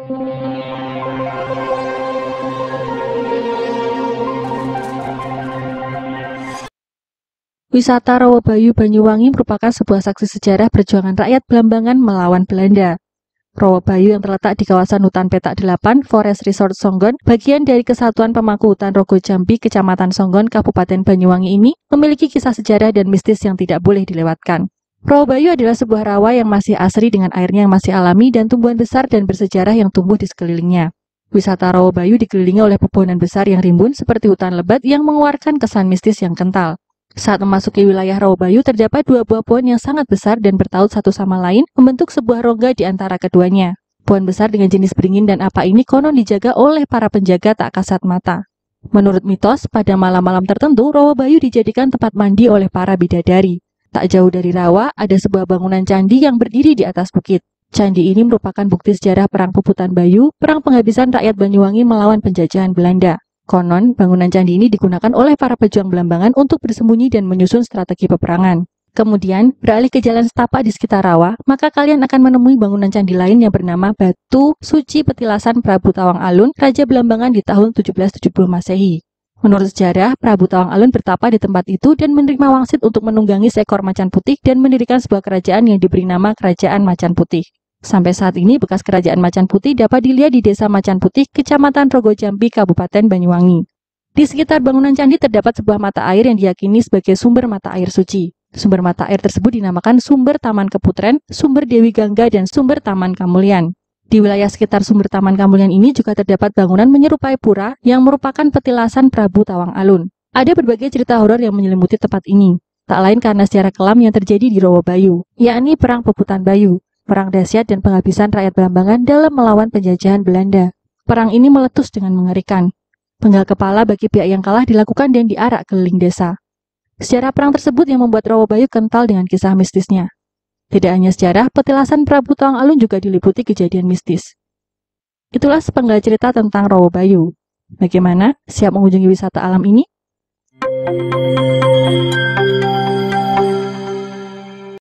Wisata Rawabayu Banyuwangi merupakan sebuah saksi sejarah perjuangan rakyat Blambangan melawan Belanda. Rawabayu yang terletak di kawasan hutan petak 8 Forest Resort Songgon, bagian dari Kesatuan Pemangku Hutan Rogo Jambi, Kecamatan Songgon, Kabupaten Banyuwangi ini memiliki kisah sejarah dan mistis yang tidak boleh dilewatkan. Rawabayu adalah sebuah rawa yang masih asri dengan airnya yang masih alami dan tumbuhan besar dan bersejarah yang tumbuh di sekelilingnya. Wisata Rawabayu dikelilingi oleh pepohonan besar yang rimbun seperti hutan lebat yang mengeluarkan kesan mistis yang kental. Saat memasuki wilayah Rawabayu, terdapat dua buah pohon yang sangat besar dan bertaut satu sama lain, membentuk sebuah rongga di antara keduanya. Pohon besar dengan jenis beringin dan apa ini konon dijaga oleh para penjaga tak kasat mata. Menurut mitos, pada malam-malam tertentu, Rawabayu dijadikan tempat mandi oleh para bidadari. Tak jauh dari rawa, ada sebuah bangunan candi yang berdiri di atas bukit. Candi ini merupakan bukti sejarah Perang Puputan Bayu, perang penghabisan rakyat Banyuwangi melawan penjajahan Belanda. Konon, bangunan candi ini digunakan oleh para pejuang Blambangan untuk bersembunyi dan menyusun strategi peperangan. Kemudian, beralih ke jalan setapak di sekitar rawa, maka kalian akan menemui bangunan candi lain yang bernama Batu Suci Petilasan Prabu Tawang Alun, Raja Blambangan di tahun 1770 Masehi. Menurut sejarah, Prabu Tawang Alun bertapa di tempat itu dan menerima wangsit untuk menunggangi seekor macan putih dan mendirikan sebuah kerajaan yang diberi nama Kerajaan Macan Putih. Sampai saat ini, bekas kerajaan Macan Putih dapat dilihat di Desa Macan Putih, Kecamatan Rogo Jambi, Kabupaten Banyuwangi. Di sekitar bangunan candi terdapat sebuah mata air yang diyakini sebagai sumber mata air suci. Sumber mata air tersebut dinamakan Sumber Taman Keputren, Sumber Dewi Gangga, dan Sumber Taman Kamulyan. Di wilayah sekitar Sumber Taman Kamulyan ini juga terdapat bangunan menyerupai pura yang merupakan petilasan Prabu Tawang Alun. Ada berbagai cerita horor yang menyelimuti tempat ini, tak lain karena sejarah kelam yang terjadi di Rawabayu, yakni Perang Puputan Bayu. Perang dahsyat dan penghabisan rakyat Blambangan dalam melawan penjajahan Belanda. Perang ini meletus dengan mengerikan. Penggal kepala bagi pihak yang kalah dilakukan dan diarak keliling desa. Sejarah perang tersebut yang membuat Rawabayu kental dengan kisah mistisnya. Tidak hanya sejarah, petilasan Prabu Tawang Alun juga diliputi kejadian mistis. Itulah sepenggal cerita tentang Rawabayu. Bagaimana? Siap mengunjungi wisata alam ini?